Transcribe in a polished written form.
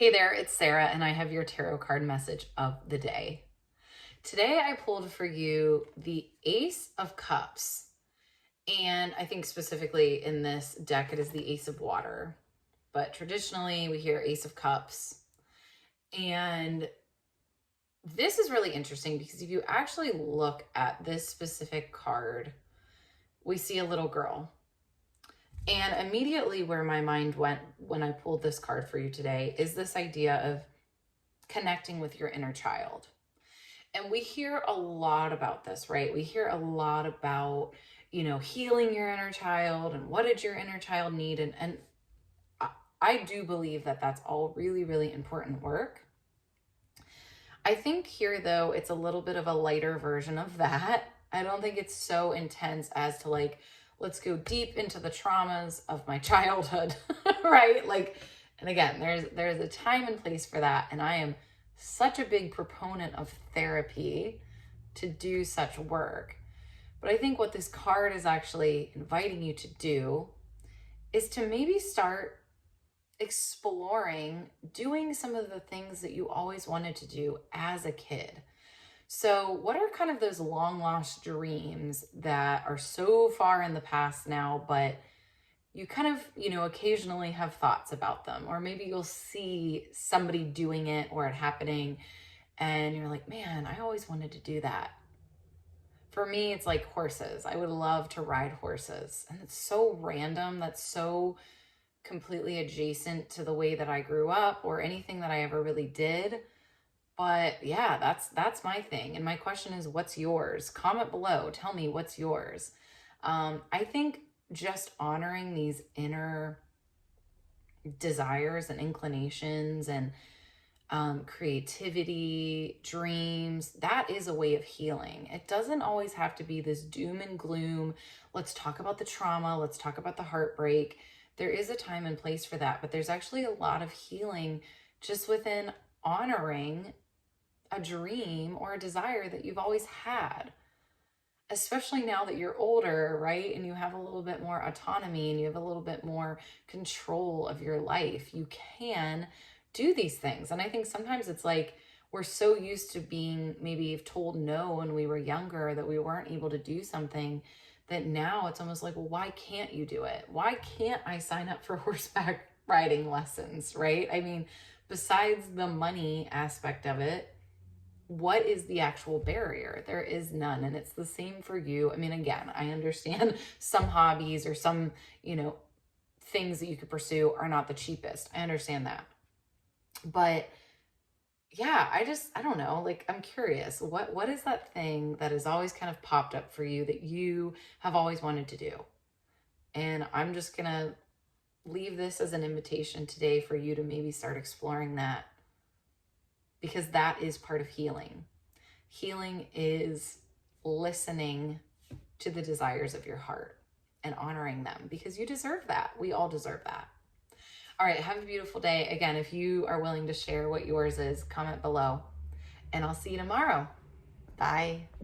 Hey there, it's Sarah, and I have your tarot card message of the day. Today I pulled for you the Ace of Cups, and I think specifically in this deck it is the Ace of Water, but traditionally we hear Ace of Cups. And this is really interesting because if you actually look at this specific card, we see a little girl. And immediately where my mind went when I pulled this card for you today is this idea of connecting with your inner child. And we hear a lot about this, right? We hear a lot about, healing your inner child and what did your inner child need? And I do believe that that's all really, really important work. I think here, though, it's a little bit of a lighter version of that. I don't think it's so intense as to like, let's go deep into the traumas of my childhood, right? And again, there's a time and place for that. And I am such a big proponent of therapy to do such work. But I think what this card is actually inviting you to do is to maybe start exploring doing some of the things that you always wanted to do as a kid. So what are kind of those long lost dreams that are so far in the past now, but you kind of, occasionally have thoughts about them, or maybe you'll see somebody doing it or it happening and you're like, man, I always wanted to do that. For me, it's like horses. I would love to ride horses. And it's so random. That's so completely adjacent to the way that I grew up or anything that I ever really did. But yeah, that's my thing. And my question is, what's yours? Comment below. Tell me what's yours. I think just honoring these inner desires and inclinations and creativity, dreams, that is a way of healing. It doesn't always have to be this doom and gloom. Let's talk about the trauma. Let's talk about the heartbreak. There is a time and place for that, but there's actually a lot of healing just within honoring a dream or a desire that you've always had, especially now that you're older, right? And you have a little bit more autonomy and you have a little bit more control of your life. You can do these things. And I think sometimes it's like we're so used to being maybe told no when we were younger that we weren't able to do something, that now it's almost like, well, why can't you do it? Why can't I sign up for horseback riding lessons, right? I mean, besides the money aspect of it, what is the actual barrier? There is none. And it's the same for you. I mean, again, I understand some hobbies or some, things that you could pursue are not the cheapest. I understand that. But yeah, I don't know. Like, I'm curious, what is that thing that has always kind of popped up for you that you have always wanted to do? And I'm just going to leave this as an invitation today for you to maybe start exploring that, because that is part of healing. Healing is listening to the desires of your heart and honoring them, because you deserve that. We all deserve that. All right, have a beautiful day. Again, if you are willing to share what yours is, comment below, and I'll see you tomorrow. Bye.